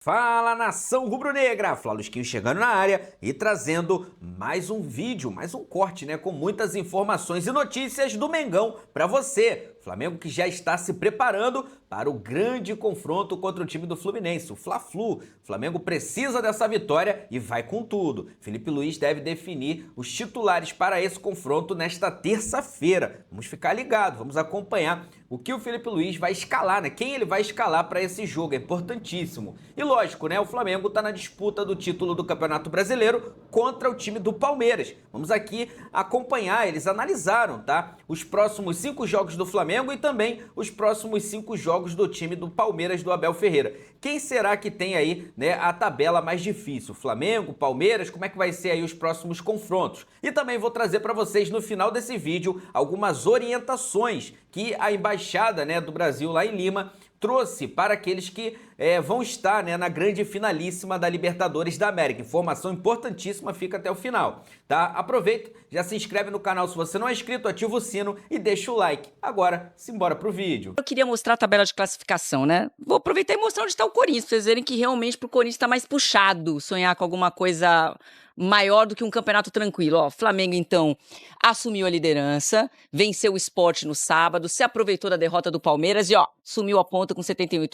Fala, nação rubro-negra! Flalusquinho chegando na área e trazendo mais um vídeo, mais um corte, né, com muitas informações e notícias do Mengão para você. Flamengo que já está se preparando para o grande confronto contra o time do Fluminense, o Fla-Flu. Flamengo precisa dessa vitória e vai com tudo. Felipe Luiz deve definir os titulares para esse confronto nesta terça-feira. Vamos ficar ligados, vamos acompanhar o que o Felipe Luiz vai escalar, né? Quem ele vai escalar para esse jogo, é importantíssimo. E lógico, né? O Flamengo está na disputa do título do Campeonato Brasileiro contra o time do Palmeiras. Vamos aqui acompanhar, eles analisaram, tá? Os próximos 5 jogos do Flamengo e também os próximos 5 jogos do time do Palmeiras do Abel Ferreira. Quem será que tem aí, né, a tabela mais difícil? Flamengo, Palmeiras, como é que vai ser aí os próximos confrontos? E também vou trazer para vocês no final desse vídeo algumas orientações que a embaixada, né, do Brasil lá em Lima trouxe para aqueles que vão estar, né, na grande finalíssima da Libertadores da América. Informação importantíssima, fica até o final, tá? Aproveita, já se inscreve no canal se você não é inscrito, ativa o sino e deixa o like. Agora, simbora pro vídeo. Eu queria mostrar a tabela de classificação, né? Vou aproveitar e mostrar onde está o Corinthians, pra vocês verem que realmente pro Corinthians está mais puxado sonhar com alguma coisa maior do que um campeonato tranquilo. Ó, Flamengo, então, assumiu a liderança, venceu o Sport no sábado, se aproveitou da derrota do Palmeiras e, ó, sumiu a ponta com 71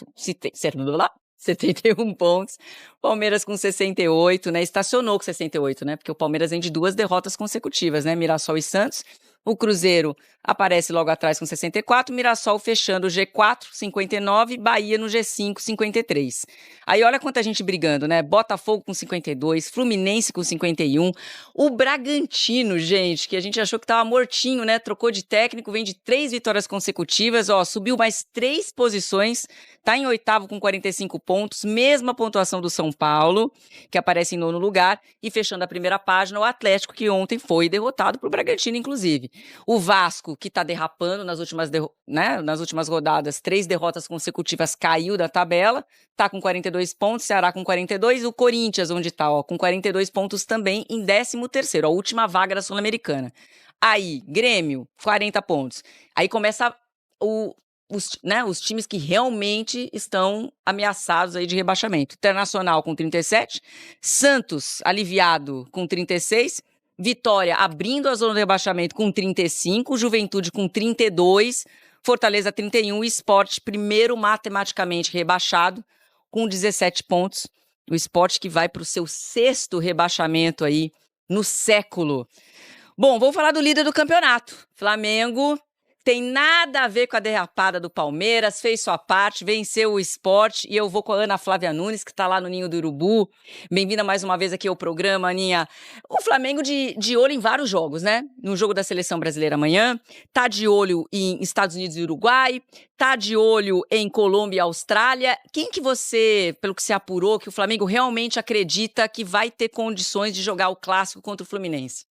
pontos. Palmeiras com 68, né? Estacionou com 68, né? Porque o Palmeiras vem de 2 derrotas consecutivas, né? Mirassol e Santos. O Cruzeiro aparece logo atrás com 64, Mirassol fechando o G4, 59, Bahia no G5, 53. Aí olha quanta gente brigando, né? Botafogo com 52, Fluminense com 51, o Bragantino, gente, que a gente achou que tava mortinho, né? Trocou de técnico, vem de 3 vitórias consecutivas, ó, subiu mais 3 posições, tá em 8º com 45 pontos, mesma pontuação do São Paulo, que aparece em 9º lugar, e fechando a primeira página, o Atlético, que ontem foi derrotado pro Bragantino, inclusive. O Vasco, que está derrapando nas últimas rodadas, 3 derrotas consecutivas, caiu da tabela, está com 42 pontos, Ceará com 42, o Corinthians, onde está, com 42 pontos também, em 13º, a última vaga da Sul-Americana. Aí, Grêmio, 40 pontos. Aí começa os times que realmente estão ameaçados aí de rebaixamento. Internacional com 37, Santos, aliviado, com 36, Vitória abrindo a zona de rebaixamento com 35, Juventude com 32, Fortaleza 31 e Sport primeiro matematicamente rebaixado com 17 pontos. O Sport que vai para o seu 6º rebaixamento aí no século. Bom, vamos falar do líder do campeonato. Flamengo tem nada a ver com a derrapada do Palmeiras, fez sua parte, venceu o Sport, e eu vou com a Ana Flávia Nunes, que está lá no Ninho do Urubu. Bem-vinda mais uma vez aqui ao programa, Aninha. O Flamengo de olho em vários jogos, né? No jogo da Seleção Brasileira amanhã, tá de olho em Estados Unidos e Uruguai, tá de olho em Colômbia e Austrália. Quem que você, pelo que se apurou, que o Flamengo realmente acredita que vai ter condições de jogar o clássico contra o Fluminense?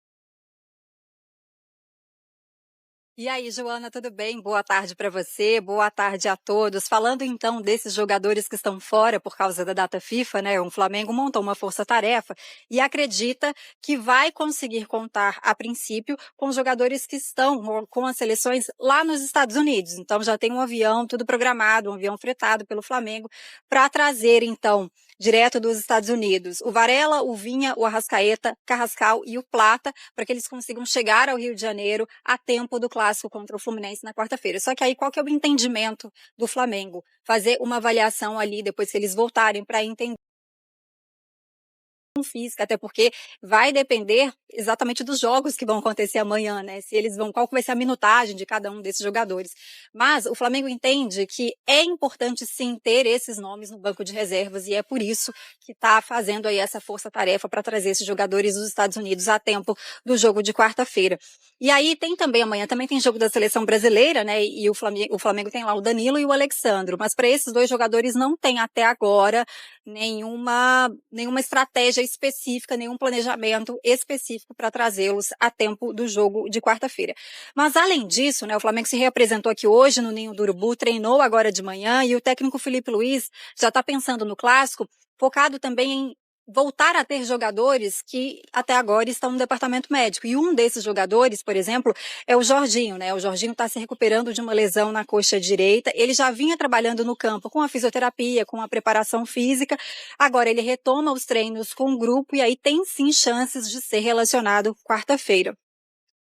E aí, Joana, tudo bem? Boa tarde para você, boa tarde a todos. Falando então desses jogadores que estão fora por causa da data FIFA, né? O Flamengo montou uma força-tarefa e acredita que vai conseguir contar, a princípio, com jogadores que estão com as seleções lá nos Estados Unidos. Então já tem um avião, tudo programado, um avião fretado pelo Flamengo, para trazer, então, direto dos Estados Unidos, o Varela, o Vinha, o Arrascaeta, Carrascal e o Plata, para que eles consigam chegar ao Rio de Janeiro a tempo do clássico contra o Fluminense na quarta-feira. Só que aí qual que é o entendimento do Flamengo? Fazer uma avaliação ali depois que eles voltarem para entender física, até porque vai depender exatamente dos jogos que vão acontecer amanhã, né? Se eles vão, qual que vai ser a minutagem de cada um desses jogadores. Mas o Flamengo entende que é importante sim ter esses nomes no banco de reservas e é por isso que está fazendo aí essa força-tarefa para trazer esses jogadores dos Estados Unidos a tempo do jogo de quarta-feira. E aí tem também amanhã, também tem jogo da seleção brasileira, né? E o Flamengo tem lá o Danilo e o Alexandro, mas para esses 2 jogadores não tem até agora nenhuma estratégia específica, nenhum planejamento específico para trazê-los a tempo do jogo de quarta-feira. Mas além disso, né, o Flamengo se reapresentou aqui hoje no Ninho do Urubu, treinou agora de manhã e o técnico Felipe Luiz já está pensando no clássico, focado também em voltar a ter jogadores que até agora estão no departamento médico. E um desses jogadores, por exemplo, é o Jorginho, né? O Jorginho está se recuperando de uma lesão na coxa direita. Ele já vinha trabalhando no campo com a fisioterapia, com a preparação física. Agora ele retoma os treinos com o grupo e aí tem sim chances de ser relacionado quarta-feira.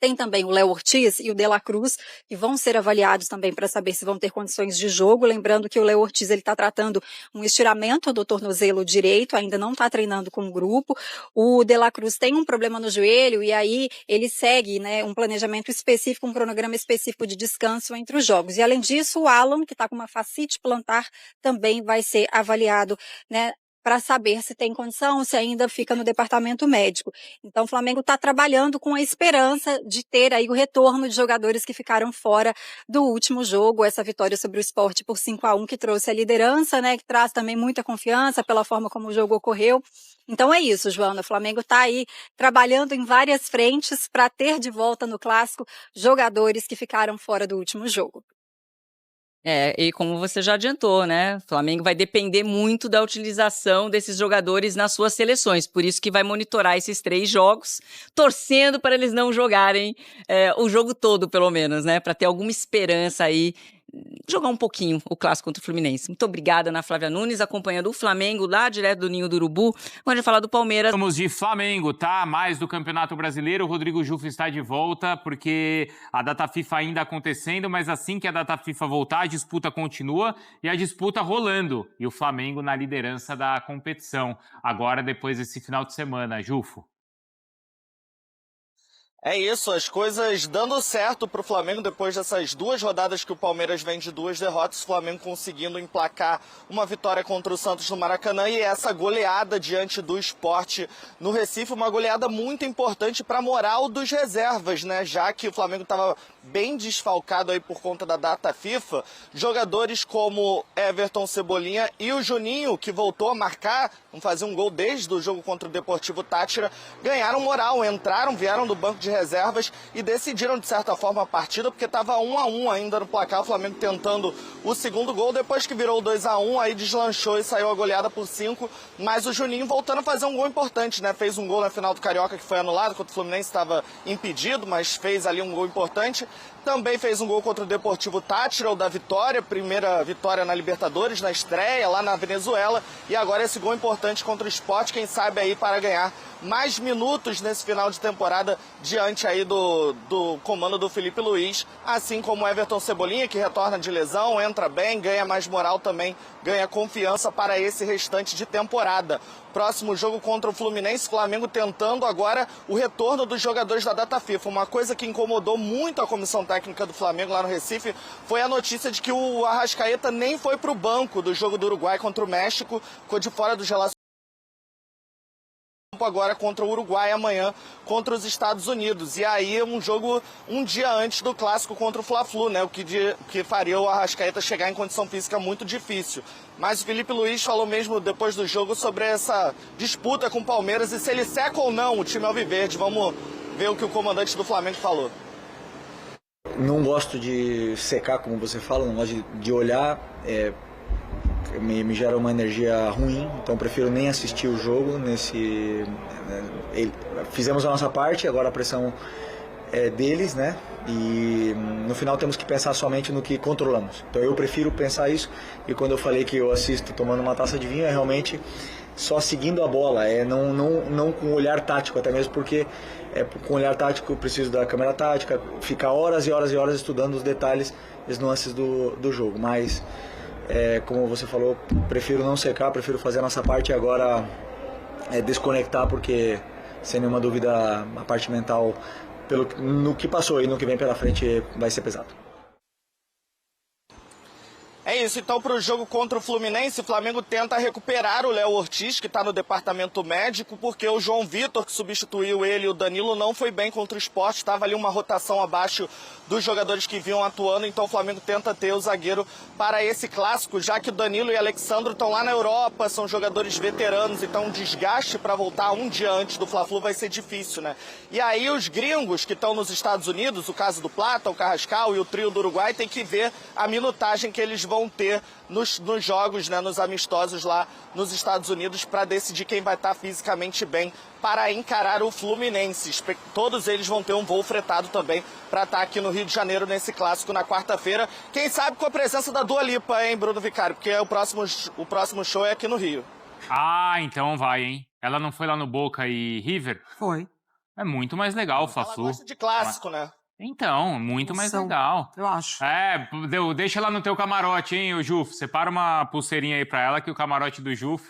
Tem também o Léo Ortiz e o De La Cruz, que vão ser avaliados também para saber se vão ter condições de jogo. Lembrando que o Léo Ortiz está tratando um estiramento do tornozelo direito, ainda não está treinando com o grupo. O De La Cruz tem um problema no joelho e aí ele segue, né, um planejamento específico, um cronograma específico de descanso entre os jogos. E além disso, o Alan, que está com uma fascite plantar, também vai ser avaliado, né, para saber se tem condição, se ainda fica no departamento médico. Então o Flamengo está trabalhando com a esperança de ter aí o retorno de jogadores que ficaram fora do último jogo, essa vitória sobre o Sport por 5-1 que trouxe a liderança, né, que traz também muita confiança pela forma como o jogo ocorreu. Então é isso, Joana, o Flamengo está aí trabalhando em várias frentes para ter de volta no Clássico jogadores que ficaram fora do último jogo. E como você já adiantou, né? O Flamengo vai depender muito da utilização desses jogadores nas suas seleções. Por isso que vai monitorar esses 3 jogos, torcendo para eles não jogarem o jogo todo, pelo menos, né? Para ter alguma esperança aí, jogar um pouquinho o clássico contra o Fluminense. Muito obrigada, Ana Flávia Nunes, acompanhando o Flamengo lá direto do Ninho do Urubu. Vamos falar do Palmeiras. Vamos de Flamengo, tá? Mais do Campeonato Brasileiro. O Rodrigo Jufo está de volta, porque a data FIFA ainda acontecendo, mas assim que a data FIFA voltar, a disputa continua e a disputa rolando. E o Flamengo na liderança da competição. Agora, depois desse final de semana, Jufo. É isso, as coisas dando certo para o Flamengo depois dessas 2 rodadas que o Palmeiras vem de 2 derrotas, o Flamengo conseguindo emplacar uma vitória contra o Santos no Maracanã e essa goleada diante do Sport no Recife, uma goleada muito importante para a moral dos reservas, né? Já que o Flamengo estava bem desfalcado aí por conta da data FIFA, jogadores como Everton, Cebolinha e o Juninho, que voltou a marcar, não fazia um gol desde o jogo contra o Deportivo Táchira, ganharam moral, entraram, vieram do banco de reservas e decidiram de certa forma a partida, porque estava 1-1 ainda no placar, o Flamengo tentando o segundo gol, depois que virou 2-1, aí deslanchou e saiu a goleada por 5, mas o Juninho voltando a fazer um gol importante, né? Fez um gol na final do Carioca que foi anulado, contra o Fluminense estava impedido, mas fez ali um gol importante. Também fez um gol contra o Deportivo Táchira, o da vitória, primeira vitória na Libertadores, na estreia lá na Venezuela. E agora esse gol importante contra o Sport, quem sabe aí para ganhar mais minutos nesse final de temporada diante aí do comando do Felipe Luiz, assim como o Everton Cebolinha, que retorna de lesão, entra bem, ganha mais moral também, ganha confiança para esse restante de temporada. Próximo jogo contra o Fluminense, Flamengo tentando agora o retorno dos jogadores da data FIFA. Uma coisa que incomodou muito a comissão técnica do Flamengo lá no Recife foi a notícia de que o Arrascaeta nem foi para o banco do jogo do Uruguai contra o México, ficou de fora dos relacionamentos agora contra o Uruguai, amanhã contra os Estados Unidos. E aí é um jogo um dia antes do clássico contra o Fla-Flu, né? O que faria o Arrascaeta chegar em condição física muito difícil. Mas o Felipe Luiz falou mesmo depois do jogo sobre essa disputa com o Palmeiras e se ele seca ou não o time alviverde. Vamos ver o que o comandante do Flamengo falou. Não gosto de secar, como você fala, não gosto de olhar, me gera uma energia ruim, então prefiro nem assistir o jogo. Fizemos a nossa parte, agora a pressão é deles, né? E no final temos que pensar somente no que controlamos. Então eu prefiro pensar isso, e quando eu falei que eu assisto tomando uma taça de vinho, é realmente só seguindo a bola, não com olhar tático, até mesmo porque com olhar tático eu preciso da câmera tática, ficar horas e horas e horas estudando os detalhes, as nuances do jogo. Mas como você falou, prefiro não secar, prefiro fazer a nossa parte e agora desconectar, porque sem nenhuma dúvida a parte mental no que passou e no que vem pela frente vai ser pesado. É isso, então para o jogo contra o Fluminense, o Flamengo tenta recuperar o Léo Ortiz, que está no departamento médico, porque o João Vitor, que substituiu ele e o Danilo, não foi bem contra o Sport, estava ali uma rotação abaixo dos jogadores que vinham atuando, então o Flamengo tenta ter o zagueiro para esse clássico, já que o Danilo e o Alexandro estão lá na Europa, são jogadores veteranos, então um desgaste para voltar um dia antes do Fla-Flu vai ser difícil, né? E aí os gringos que estão nos Estados Unidos, o caso do Plata, o Carrascal e o trio do Uruguai, tem que ver a minutagem que eles vão ter nos jogos, né, nos amistosos lá nos Estados Unidos, para decidir quem vai estar fisicamente bem para encarar o Fluminense. Todos eles vão ter um voo fretado também para estar aqui no Rio de Janeiro nesse clássico na quarta-feira. Quem sabe com a presença da Dua Lipa, hein, Bruno Vicário? Porque o próximo show é aqui no Rio. Ah, então vai, hein? Ela não foi lá no Boca e River? Foi. É muito mais legal o Fla-Flu. Ela gosta de clássico, né? Então, muito mais legal. Eu acho. Deixa ela no teu camarote, hein, o Juf. Separa uma pulseirinha aí pra ela, que o camarote do Juf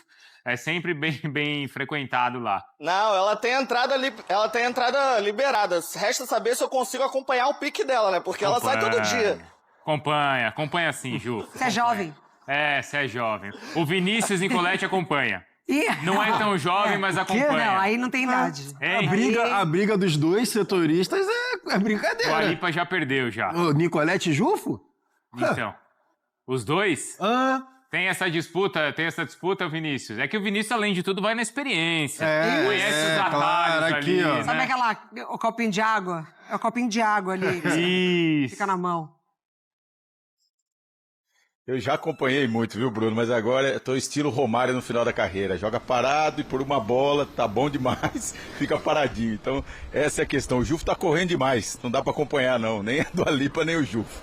é sempre bem frequentado lá. Não, ela tem entrada liberada. Resta saber se eu consigo acompanhar o pique dela, né? Porque ela sai todo dia. Acompanha sim, Juf. Você é jovem. Você é jovem. O Vinícius Nicoletti acompanha. Não é tão jovem, mas acompanha. Não, aí não tem idade. A briga dos dois setoristas é brincadeira. O Alipa já perdeu, já. O Nicolete e Jufo? Então, os dois? Tem essa disputa, Vinícius. É que o Vinícius, além de tudo, vai na experiência. Conhece os atalhos claro, ali, aqui, ó. né? Sabe o copinho de água? É o copinho de água ali. Isso. Fica na mão. Eu já acompanhei muito, viu, Bruno? Mas agora eu tô estilo Romário no final da carreira. Joga parado e por uma bola, tá bom demais, fica paradinho. Então, essa é a questão. O Jufo tá correndo demais, não dá pra acompanhar não, nem a Dua Lipa, nem o Jufo.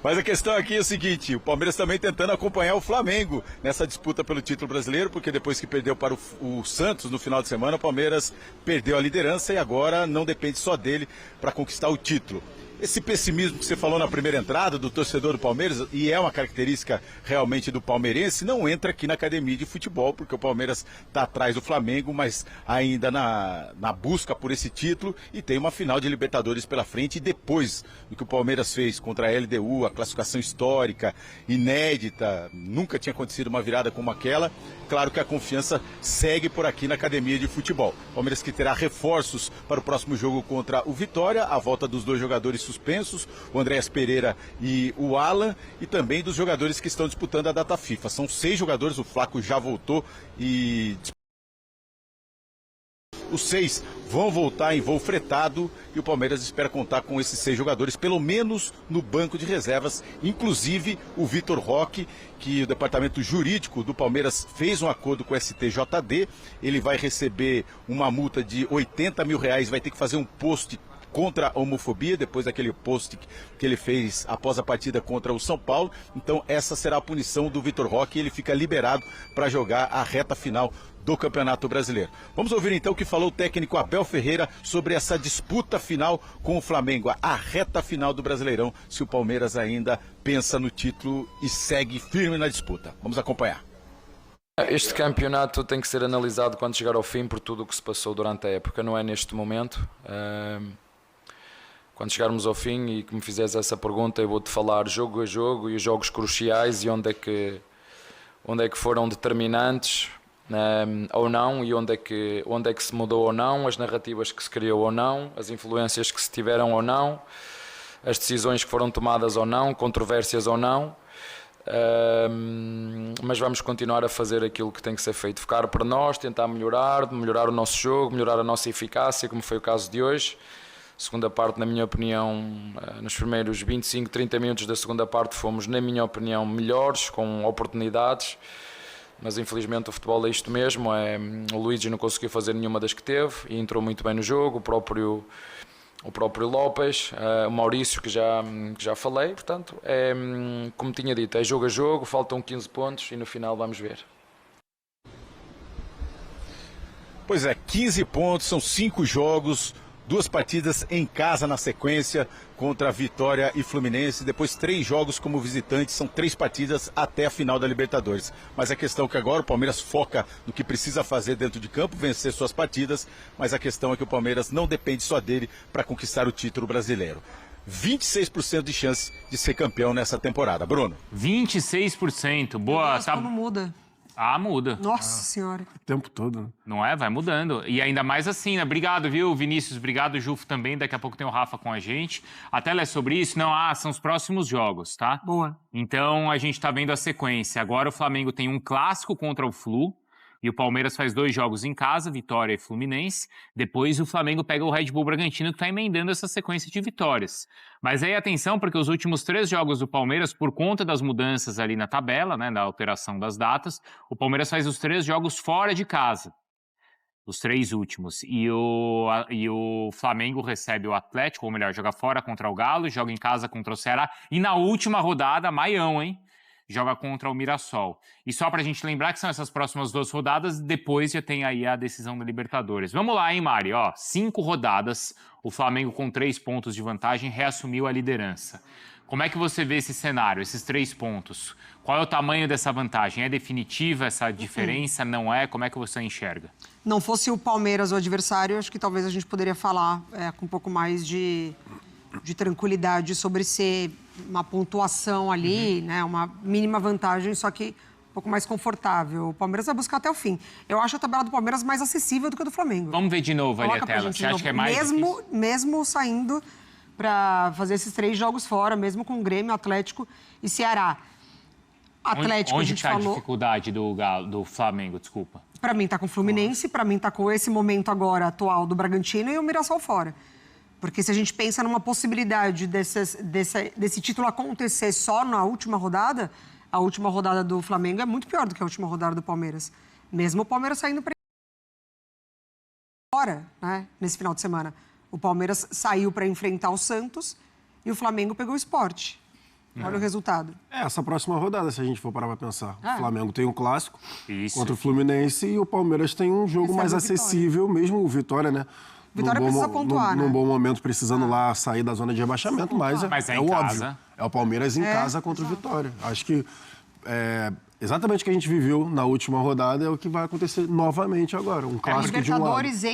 Mas a questão aqui é o seguinte, o Palmeiras também tentando acompanhar o Flamengo nessa disputa pelo título brasileiro, porque depois que perdeu para o Santos no final de semana, o Palmeiras perdeu a liderança e agora não depende só dele para conquistar o título. Esse pessimismo que você falou na primeira entrada do torcedor do Palmeiras, e é uma característica realmente do palmeirense, não entra aqui na academia de futebol, porque o Palmeiras está atrás do Flamengo, mas ainda na busca por esse título, e tem uma final de Libertadores pela frente, e depois do que o Palmeiras fez contra a LDU, a classificação histórica, inédita, nunca tinha acontecido uma virada como aquela, claro que a confiança segue por aqui na academia de futebol. Palmeiras que terá reforços para o próximo jogo contra o Vitória, a volta dos dois jogadores suspensos, o Andréas Pereira e o Alan, e também dos jogadores que estão disputando a data FIFA. São 6 jogadores, o Flaco já voltou e os 6 vão voltar em voo fretado e o Palmeiras espera contar com esses 6 jogadores, pelo menos no banco de reservas, inclusive o Vitor Roque, que o departamento jurídico do Palmeiras fez um acordo com o STJD, ele vai receber uma multa de R$80 mil, vai ter que fazer um post contra a homofobia, depois daquele post que ele fez após a partida contra o São Paulo. Então essa será a punição do Vitor Roque e ele fica liberado para jogar a reta final do Campeonato Brasileiro. Vamos ouvir então o que falou o técnico Abel Ferreira sobre essa disputa final com o Flamengo, a reta final do Brasileirão, se o Palmeiras ainda pensa no título e segue firme na disputa. Vamos acompanhar. Este campeonato tem que ser analisado quando chegar ao fim por tudo o que se passou durante a época, não é neste momento. Quando chegarmos ao fim e que me fizeres essa pergunta, eu vou-te falar jogo a jogo e os jogos cruciais e onde é que foram determinantes ou não, e onde é que se mudou ou não, as narrativas que se criou ou não, as influências que se tiveram ou não, as decisões que foram tomadas ou não, controvérsias ou não. Mas vamos continuar a fazer aquilo que tem que ser feito, focar para nós, tentar melhorar o nosso jogo, melhorar a nossa eficácia, como foi o caso de hoje. Segunda parte, na minha opinião, nos primeiros 25, 30 minutos da segunda parte fomos, na minha opinião, melhores, com oportunidades, mas infelizmente o futebol é isto mesmo. O Luigi não conseguiu fazer nenhuma das que teve e entrou muito bem no jogo, o próprio Lopes, o Maurício, que já falei. Portanto, como tinha dito, é jogo a jogo, faltam 15 pontos e no final vamos ver. Pois é, 15 pontos, são 5 jogos, 2 partidas em casa na sequência contra a Vitória e Fluminense, depois 3 jogos como visitante, são 3 partidas até a final da Libertadores. Mas a questão é que agora o Palmeiras foca no que precisa fazer dentro de campo, vencer suas partidas, mas a questão é que o Palmeiras não depende só dele para conquistar o título brasileiro. 26% de chance de ser campeão nessa temporada. Bruno? 26%. Boa. Nossa, não muda. Muda. Nossa Senhora. O tempo todo. Não é? Vai mudando. E ainda mais assim, né? Obrigado, viu, Vinícius? Obrigado, Jufo, também. Daqui a pouco tem o Rafa com a gente. A tela é sobre isso? Não, são os próximos jogos, tá? Boa. Então, a gente tá vendo a sequência. Agora o Flamengo tem um clássico contra o Flu. E o Palmeiras faz 2 jogos em casa, Vitória e Fluminense. Depois o Flamengo pega o Red Bull Bragantino, que está emendando essa sequência de vitórias. Mas aí atenção, porque os últimos 3 jogos do Palmeiras, por conta das mudanças ali na tabela, né, da alteração das datas, o Palmeiras faz os 3 jogos fora de casa. Os 3 últimos. E o Flamengo recebe o Atlético, ou melhor, joga fora contra o Galo, joga em casa contra o Ceará. E na última rodada, maião, hein? Joga contra o Mirassol. E só pra gente lembrar que são essas próximas 2 rodadas, depois já tem aí a decisão da Libertadores. Vamos lá, hein, Mari? Ó, 5 rodadas, o Flamengo com 3 pontos de vantagem reassumiu a liderança. Como é que você vê esse cenário, esses 3 pontos? Qual é o tamanho dessa vantagem? É definitiva essa diferença? Não é? Como é que você enxerga? Não fosse o Palmeiras o adversário, acho que talvez a gente poderia falar com um pouco mais de tranquilidade sobre ser uma pontuação ali, né, uma mínima vantagem, só que um pouco mais confortável. O Palmeiras vai buscar até o fim. Eu acho a tabela do Palmeiras mais acessível do que a do Flamengo. Vamos ver de novo ali a tela. Você acha que é mais difícil? Mesmo saindo para fazer esses 3 jogos fora, mesmo com o Grêmio, Atlético e Ceará. Atlético, onde a gente está falou... a dificuldade do Flamengo, desculpa? Para mim tá com o Fluminense, para mim tá com esse momento agora atual do Bragantino e o Mirassol fora. Porque se a gente pensa numa possibilidade desse título acontecer só na última rodada, a última rodada do Flamengo é muito pior do que a última rodada do Palmeiras. Mesmo o Palmeiras saindo para fora, né, nesse final de semana. O Palmeiras saiu para enfrentar o Santos e o Flamengo pegou o Sport. Olha o resultado. Essa próxima rodada, se a gente for parar para pensar. O Flamengo tem um clássico contra o Fluminense e o Palmeiras tem um jogo mais acessível, mesmo o Vitória, né? Vitória precisa pontuar, né? Num bom momento, precisando lá sair da zona de rebaixamento, mas é em óbvio. casa. É o Palmeiras em casa contra o Vitória. Acho que exatamente o que a gente viveu na última rodada é o que vai acontecer novamente agora. Um clássico de um lado. Libertadores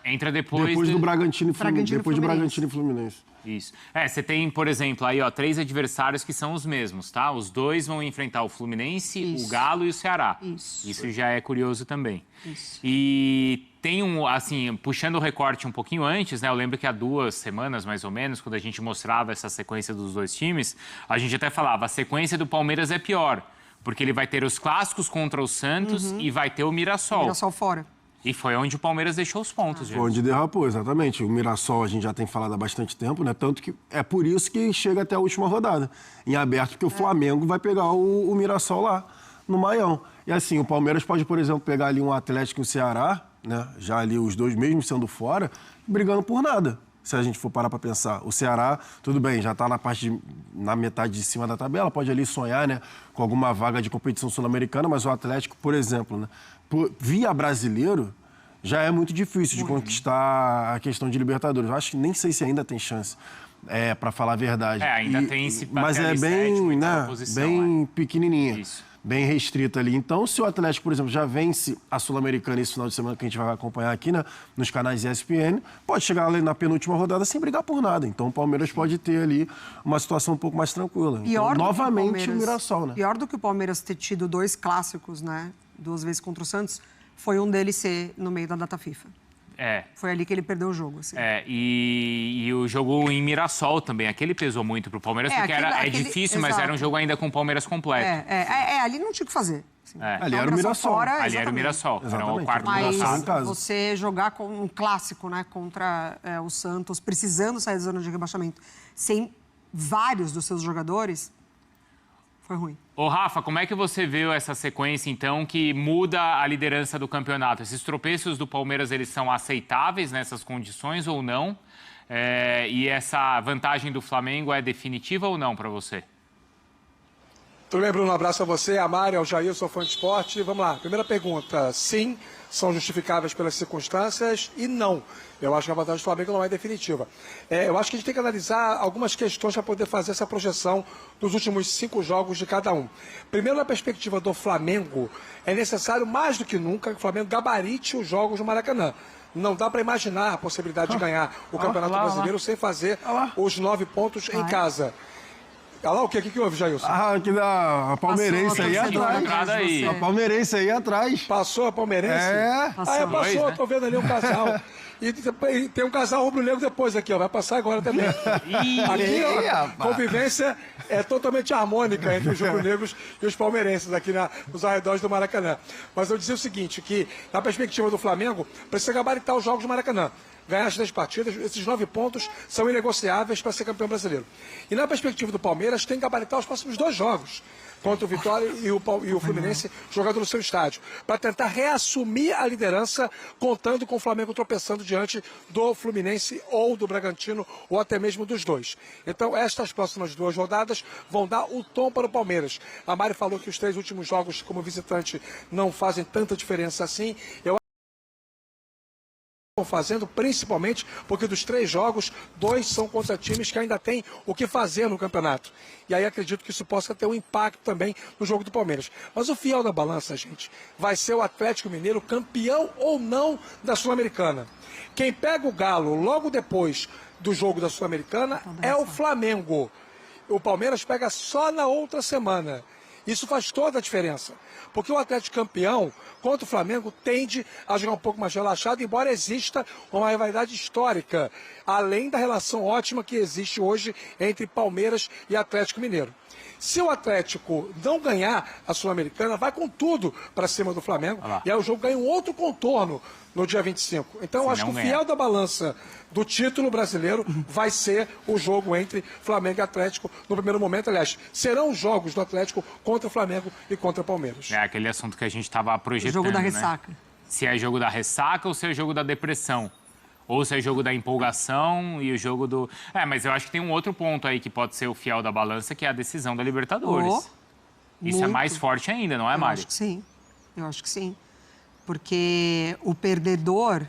entra depois do Bragantino e Bragantino e Fluminense. Isso. Você tem, por exemplo, aí, ó, 3 adversários que são os mesmos, tá? Os 2 vão enfrentar o Fluminense, o Galo e o Ceará. Isso já é curioso também. E tem assim, puxando o recorte um pouquinho antes, né? Eu lembro que há 2 semanas, mais ou menos, quando a gente mostrava essa sequência dos 2 times, a gente até falava, a sequência do Palmeiras é pior, porque ele vai ter os clássicos contra o Santos e vai ter o Mirassol. Mirassol fora. E foi onde o Palmeiras deixou os pontos, gente. Foi onde derrapou, exatamente. O Mirassol a gente já tem falado há bastante tempo, né? Tanto que é por isso que chega até a última rodada, em aberto, porque o Flamengo vai pegar o Mirassol lá, no Maião. E assim, o Palmeiras pode, por exemplo, pegar ali um Atlético e um Ceará, né? Já ali os 2 mesmo sendo fora, brigando por nada. Se a gente for parar para pensar. O Ceará, tudo bem, já está na metade de cima da tabela, pode ali sonhar, né, com alguma vaga de competição sul-americana, mas o Atlético, por exemplo, né, via brasileiro, já é muito difícil de conquistar a questão de Libertadores. Eu acho que nem sei se ainda tem chance, para falar a verdade. Ainda tem esse papel. Mas é bem, né, bem pequenininha. Isso. Bem restrita ali. Então, se o Atlético, por exemplo, já vence a Sul-Americana esse final de semana, que a gente vai acompanhar aqui, né, nos canais ESPN, pode chegar ali na penúltima rodada sem brigar por nada. Então, o Palmeiras pode ter ali uma situação um pouco mais tranquila. Então, novamente, o Mirassol, né? Pior do que o Palmeiras ter tido 2 clássicos, né, 2 vezes contra o Santos, foi um deles ser no meio da data FIFA. Foi ali que ele perdeu o jogo. Assim. E o jogo em Mirassol também, aquele pesou muito pro Palmeiras, porque é difícil, mas era um jogo ainda com o Palmeiras completo. Ali não tinha o que fazer. Assim. Ali era o Mirassol. Ali era o Mirassol, era o quarto mas colocado. Você jogar com um clássico, né, contra o Santos, precisando sair da zona de rebaixamento, sem vários dos seus jogadores, foi ruim. Ô, Rafa, como é que você viu essa sequência, então, que muda a liderança do campeonato? Esses tropeços do Palmeiras, eles são aceitáveis nessas condições ou não? E essa vantagem do Flamengo é definitiva ou não para você? Tudo bem, Bruno? Um abraço a você, a Mari, ao Jair, sou fã de esporte. Vamos lá, primeira pergunta. Sim, são justificáveis pelas circunstâncias e não. Eu acho que a vantagem do Flamengo não é definitiva. Eu acho que a gente tem que analisar algumas questões para poder fazer essa projeção dos últimos 5 jogos de cada um. Primeiro, na perspectiva do Flamengo, é necessário mais do que nunca que o Flamengo gabarite os jogos no Maracanã. Não dá para imaginar a possibilidade de ganhar o Campeonato Brasileiro sem fazer os 9 pontos em casa. Olha lá o que houve, Jailson? Que da palmeirense aí atrás. A palmeirense aí atrás. Passou a palmeirense? Passou. Passou, tô vendo ali um casal. E tem um casal rubro-negro depois aqui, ó. Vai passar agora também. Aqui, ó, convivência é totalmente harmônica entre os rubro-negros e os palmeirenses aqui nos arredores do Maracanã. Mas eu dizia o seguinte, que na perspectiva do Flamengo, precisa gabaritar os jogos do Maracanã. Ganhar as 10 partidas, esses 9 pontos são inegociáveis para ser campeão brasileiro. E na perspectiva do Palmeiras, tem que gabaritar os próximos 2 jogos. Contra o Vitória e o Fluminense jogando no seu estádio, para tentar reassumir a liderança, contando com o Flamengo tropeçando diante do Fluminense ou do Bragantino, ou até mesmo dos dois. Então, estas próximas 2 rodadas vão dar o tom para o Palmeiras. A Mari falou que os 3 últimos jogos como visitante não fazem tanta diferença assim. Fazendo, principalmente porque dos 3 jogos, 2 são contra times que ainda têm o que fazer no campeonato. E aí acredito que isso possa ter um impacto também no jogo do Palmeiras. Mas o fiel da balança, gente, vai ser o Atlético Mineiro campeão ou não da Sul-Americana. Quem pega o Galo logo depois do jogo da Sul-Americana é o Flamengo. O Palmeiras pega só na outra semana. Isso faz toda a diferença. Porque o Atlético campeão contra o Flamengo tende a jogar um pouco mais relaxado, embora exista uma rivalidade histórica, além da relação ótima que existe hoje entre Palmeiras e Atlético Mineiro. Se o Atlético não ganhar a Sul-Americana, vai com tudo para cima do Flamengo, e aí o jogo ganha um outro contorno no dia 25. Então, eu acho que o fiel da balança do título brasileiro vai ser o jogo entre Flamengo e Atlético no primeiro momento. Aliás, serão os jogos do Atlético contra o Flamengo e contra o Palmeiras. É aquele assunto que a gente estava projetando, O jogo da né? ressaca. Se é jogo da ressaca ou se é jogo da depressão. Ou se é jogo da empolgação e o jogo do... mas eu acho que tem um outro ponto aí que pode ser o fiel da balança, que é a decisão da Libertadores. Isso é mais forte ainda, não é, Mari? Eu acho que sim. Eu acho que sim. Porque o perdedor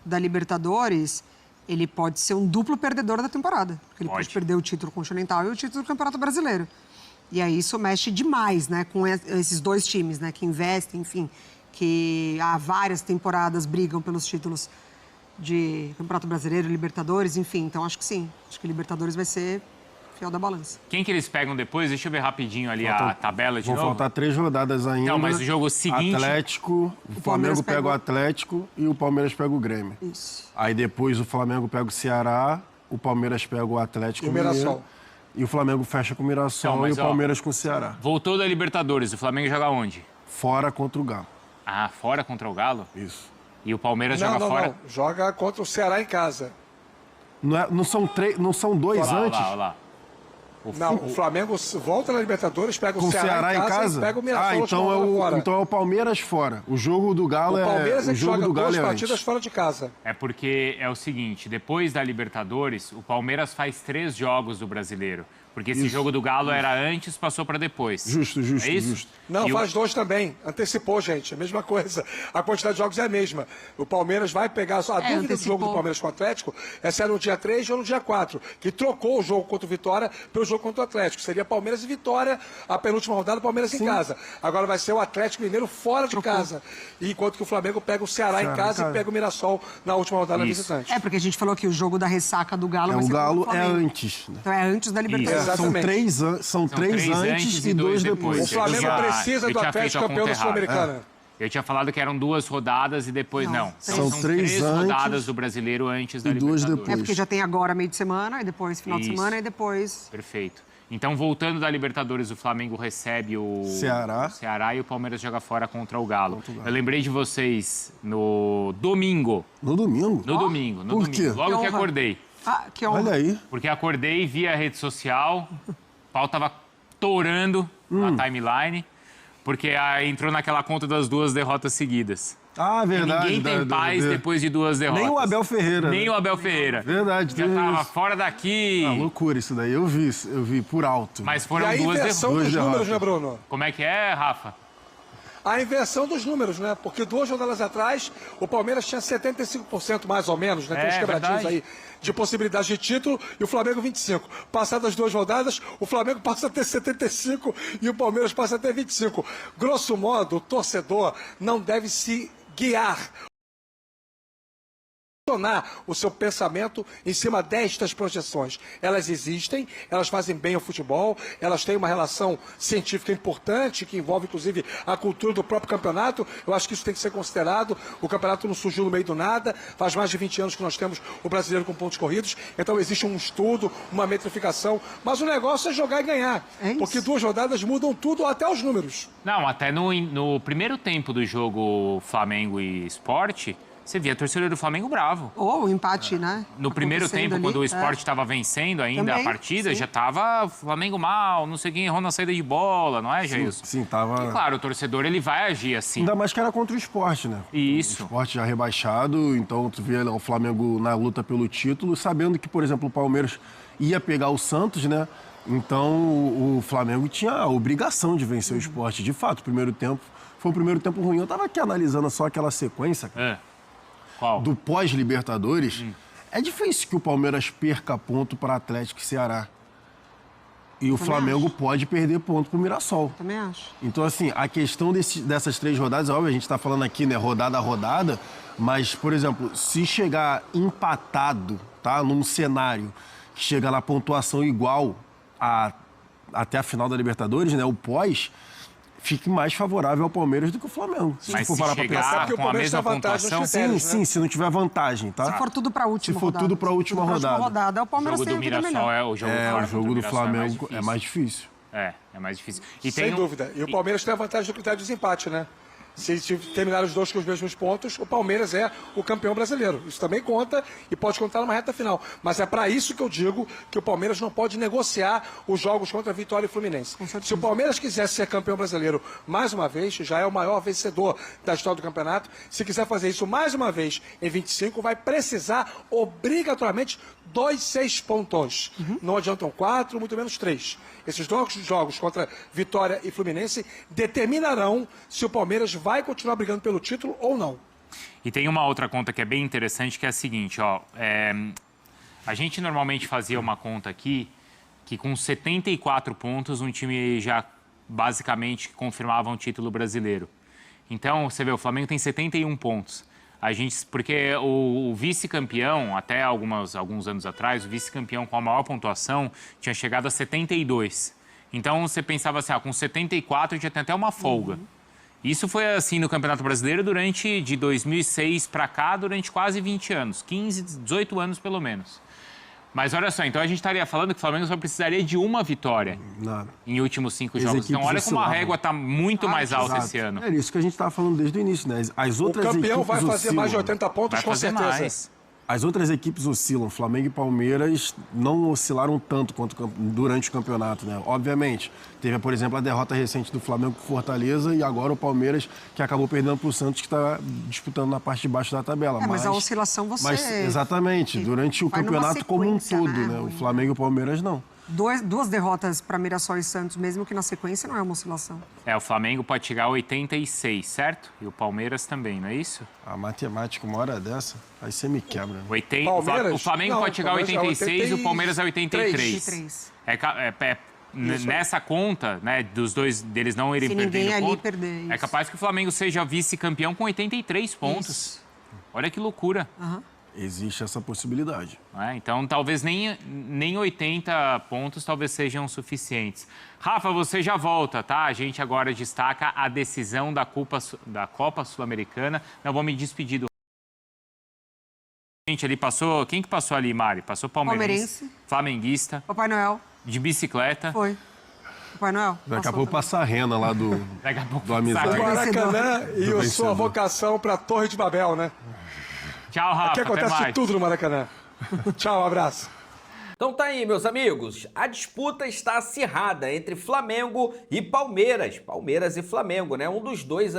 da Libertadores, ele pode ser um duplo perdedor da temporada. Porque ele pode perder o título continental e o título do Campeonato Brasileiro. E aí isso mexe demais, né, com esses 2 times, né, que investem, enfim, que há várias temporadas brigam pelos títulos de Campeonato Brasileiro, Libertadores, enfim. Então, acho que sim. Acho que Libertadores vai ser fiel da balança. Quem que eles pegam depois? Deixa eu ver rapidinho ali a tabela de novo. Vão faltar 3 rodadas ainda. Não, mas o jogo seguinte... Atlético, o Flamengo pega o Atlético e o Palmeiras pega o Grêmio. Isso. Aí depois o Flamengo pega o Ceará, o Palmeiras pega o Atlético e o Mirassol. E o Flamengo fecha com o Mirassol e o Palmeiras com o Ceará. Voltou da Libertadores, o Flamengo joga onde? Fora contra o Galo. Ah, fora contra o Galo? Isso. E o Palmeiras joga fora? Não, joga contra o Ceará em casa. Não são 2 antes? Olha lá. O Flamengo volta na Libertadores, pega o Ceará em casa e pega o Mirassol. Então é o Palmeiras fora. O jogo do Galo o Palmeiras o jogo joga do Galo 2 é partidas antes. fora de casa. É porque é o seguinte, depois da Libertadores, o Palmeiras faz 3 jogos do Brasileiro. Porque esse jogo do Galo era antes, passou para depois. Justo. É isso? Justo. Não, faz 2 também. Antecipou, gente. A mesma coisa. A quantidade de jogos é a mesma. O Palmeiras vai pegar... A dúvida do jogo do Palmeiras com o Atlético é se é no dia 3 ou no dia 4. Que trocou o jogo contra o Vitória pelo jogo contra o Atlético. Seria Palmeiras e Vitória, a penúltima rodada, Palmeiras em casa. Agora vai ser o Atlético Mineiro fora de casa. Enquanto que o Flamengo pega o Ceará em casa e pega o Mirassol na última rodada visitante. É, porque a gente falou que o jogo da ressaca do Galo vai O ser Galo contra o é Flamengo. antes. Né? Então é antes da Libertadores. São três antes e 2 depois. O Flamengo precisa do Atlético campeão da Sul-Americana. Eu tinha falado que eram 2 rodadas e depois não. São 3 rodadas do Brasileiro antes da Libertadores. Depois. É porque já tem agora meio de semana, e depois final de semana, e depois... Perfeito. Então, voltando da Libertadores, o Flamengo recebe o Ceará e o Palmeiras joga fora contra o Galo. Eu lembrei de vocês no domingo. No domingo? No domingo. Por quê? Logo que acordei. Que honra. Olha aí. Porque acordei via rede social, o pau tava torando na timeline, porque entrou naquela conta das 2 derrotas seguidas. Ah, verdade. E ninguém tem paz depois de 2 derrotas. Nem o Abel Ferreira. Nem o Abel Ferreira. Verdade. Já tava fora daqui. Loucura isso daí. Eu vi por alto. Mas foram 2 derrotas. E a inversão dos números, né, Bruno? Como é que é, Rafa? A inversão dos números, né? Porque 2 rodadas atrás, o Palmeiras tinha 75% mais ou menos, né? Tem uns quebradinhos aí de possibilidade de título e o Flamengo 25%. Passadas 2 rodadas, o Flamengo passa a ter 75% e o Palmeiras passa a ter 25%. Grosso modo, o torcedor não deve se guiar o seu pensamento em cima destas projeções. Elas existem, elas fazem bem ao futebol, elas têm uma relação científica importante, que envolve, inclusive, a cultura do próprio campeonato. Eu acho que isso tem que ser considerado. O campeonato não surgiu no meio do nada, faz mais de 20 anos que nós temos o brasileiro com pontos corridos, então existe um estudo, uma metrificação, mas o negócio é jogar e ganhar, porque 2 rodadas mudam tudo, até os números. Não, até no primeiro tempo do jogo Flamengo e Sport, você via torcedor do Flamengo bravo. Ou o empate, né? No primeiro tempo, ali, quando o Sport estava vencendo ainda Também, a partida, sim. já estava Flamengo mal, não sei quem errou na saída de bola, não é, Jailson? Sim, tava... E claro, o torcedor ele vai agir assim. Ainda mais que era contra o Sport, né? Isso. O Sport já rebaixado, então tu vê o Flamengo na luta pelo título, sabendo que, por exemplo, o Palmeiras ia pegar o Santos, né? Então o Flamengo tinha a obrigação de vencer o Sport. De fato, o primeiro tempo foi um primeiro tempo ruim. Eu tava aqui analisando só aquela sequência, cara. Qual? Do pós-Libertadores. É difícil que o Palmeiras perca ponto para Atlético e Ceará. E o Flamengo pode perder ponto para o Mirassol. Também acho. Então, assim, a questão dessas 3 rodadas, óbvio, a gente está falando aqui, né, rodada a rodada, mas, por exemplo, se chegar empatado, tá, num cenário que chega na pontuação igual até a final da Libertadores, né, o pós, fique mais favorável ao Palmeiras do que o Flamengo. Mas se parar chegar porque o com a Palmeiras mesma tem vantagem pontuação... nos critérios, Sim, se não tiver vantagem, tá? Se for tudo para a última Se for rodada. tudo para a última rodada. O O Palmeiras jogo tem do vida Mirassol melhor. é o jogo fora O contra jogo do Mirassol Flamengo é mais difícil. É mais difícil. E Sem dúvida. E o Palmeiras tem a vantagem do critério de desempate, né? Se terminar os 2 com os mesmos pontos, o Palmeiras é o campeão brasileiro. Isso também conta e pode contar numa reta final. Mas é para isso que eu digo que o Palmeiras não pode negociar os jogos contra a Vitória e Fluminense. Se o Palmeiras quiser ser campeão brasileiro mais uma vez, já é o maior vencedor da história do campeonato. Se quiser fazer isso mais uma vez em 25, vai precisar obrigatoriamente 6 pontos. Não adiantam 4, muito menos 3. Esses 2 jogos contra Vitória e Fluminense determinarão se o Palmeiras vai continuar brigando pelo título ou não. E tem uma outra conta que é bem interessante, que é a seguinte, ó. A gente normalmente fazia uma conta aqui que com 74 pontos um time já basicamente confirmava um título brasileiro. Então, você vê, o Flamengo tem 71 pontos. Porque o vice-campeão, até alguns anos atrás, o vice-campeão com a maior pontuação tinha chegado a 72. Então, você pensava assim, com 74 já tem até uma folga. Isso foi assim no Campeonato Brasileiro de 2006 para cá, durante quase 20 anos, 15, 18 anos pelo menos. Mas olha só, então a gente estaria falando que o Flamengo só precisaria de uma vitória em últimos 5 jogos. Então olha como a régua está muito mais alta esse ano. É isso que a gente estava falando desde o início, né? As outras o campeão equipes vai fazer oscilam. mais de 80 pontos, com certeza. Mais. As outras equipes oscilam. Flamengo e Palmeiras não oscilaram tanto quanto durante o campeonato, né? Obviamente, teve, por exemplo, a derrota recente do Flamengo com Fortaleza e agora o Palmeiras, que acabou perdendo para o Santos, que está disputando na parte de baixo da tabela. Mas a oscilação exatamente, durante o campeonato como um todo, né? O Flamengo e o Palmeiras não. 2 derrotas para Mirassol e Santos, mesmo que na sequência, não é uma oscilação. O Flamengo pode chegar a 86, certo? E o Palmeiras também, não é isso? A matemática, uma hora dessa, aí você me quebra. Né? O Flamengo pode chegar a 86 e o Palmeiras a 83. Nessa conta, né, dos dois deles não irem perder ponto, é capaz que o Flamengo seja vice-campeão com 83 pontos. Isso. Olha que loucura. Existe essa possibilidade. Então, talvez nem 80 pontos talvez sejam suficientes. Rafa, você já volta, tá? A gente agora destaca a decisão da Copa Sul-Americana. Não vou me despedir do... Gente, ali passou... Quem que passou ali, Mari? Passou palmeirense, flamenguista. Papai Noel. De bicicleta. Foi. Papai Noel. Daqui a pouco passa a rena lá do Amizade. O Maracanã e a sua vocação para a Torre de Babel, né? Tchau, Rafa. Aqui acontece tudo no Maracanã. Tchau, um abraço. Então tá aí, meus amigos. A disputa está acirrada entre Flamengo e Palmeiras. Palmeiras e Flamengo, né? Um dos dois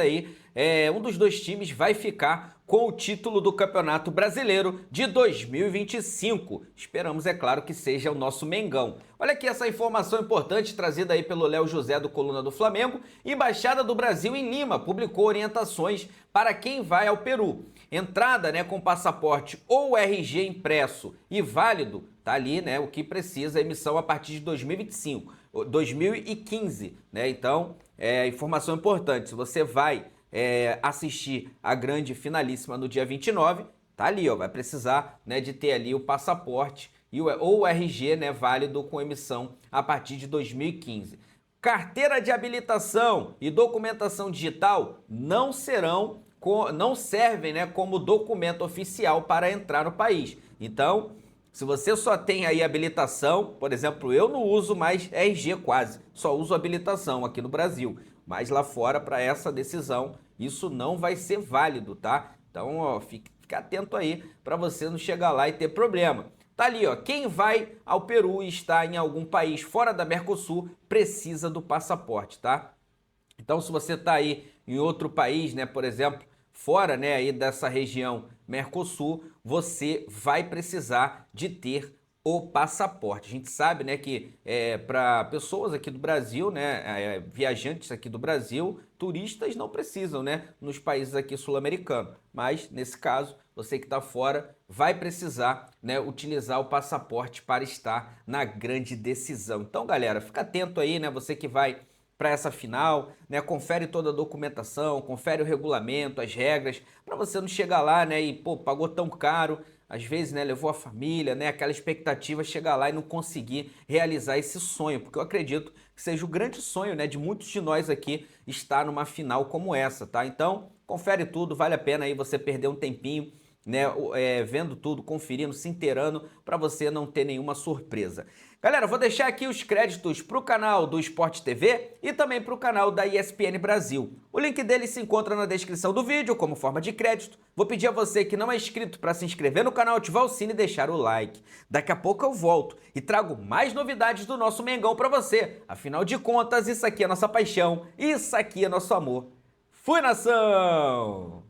times vai ficar com o título do Campeonato Brasileiro de 2025. Esperamos, é claro, que seja o nosso Mengão. Olha aqui essa informação importante trazida aí pelo Léo José do Coluna do Flamengo. Embaixada do Brasil em Lima publicou orientações para quem vai ao Peru. Entrada, né, com passaporte ou RG impresso e válido, tá ali, né, o que precisa, emissão a partir de 2015, né? Então, informação importante, se você vai assistir a grande finalíssima no dia 29, tá ali, ó, vai precisar, né, de ter ali o passaporte ou o RG, né, válido com emissão a partir de 2015. Carteira de habilitação e documentação digital não servem, né, como documento oficial para entrar no país. Então, se você só tem aí habilitação, por exemplo, eu não uso mais RG quase, só uso habilitação aqui no Brasil. Mas lá fora, para essa decisão, isso não vai ser válido, tá? Então, ó, fique atento aí para você não chegar lá e ter problema. Tá ali, ó, quem vai ao Peru e está em algum país fora da Mercosul precisa do passaporte, tá? Então, se você tá aí em outro país, né, por exemplo, fora, né, aí dessa região Mercosul, você vai precisar de ter o passaporte. A gente sabe, né, que para pessoas aqui do Brasil, né, viajantes aqui do Brasil, turistas não precisam, né, nos países aqui sul-americanos. Mas nesse caso, você que está fora vai precisar, né, utilizar o passaporte para estar na grande decisão. Então, galera, fica atento aí, né, você que vai para essa final, né? Confere toda a documentação, confere o regulamento, as regras, para você não chegar lá, né, e pô, pagou tão caro, às vezes, né, levou a família, né, aquela expectativa, chegar lá e não conseguir realizar esse sonho, porque eu acredito que seja o grande sonho, né, de muitos de nós aqui estar numa final como essa, tá? Então, confere tudo, vale a pena aí você perder um tempinho, né, vendo tudo, conferindo, se inteirando, para você não ter nenhuma surpresa. Galera, vou deixar aqui os créditos para o canal do Sport TV e também para o canal da ESPN Brasil. O link deles se encontra na descrição do vídeo como forma de crédito. Vou pedir a você que não é inscrito para se inscrever no canal, ativar o sino e deixar o like. Daqui a pouco eu volto e trago mais novidades do nosso Mengão para você. Afinal de contas, isso aqui é nossa paixão, isso aqui é nosso amor. Fui, nação!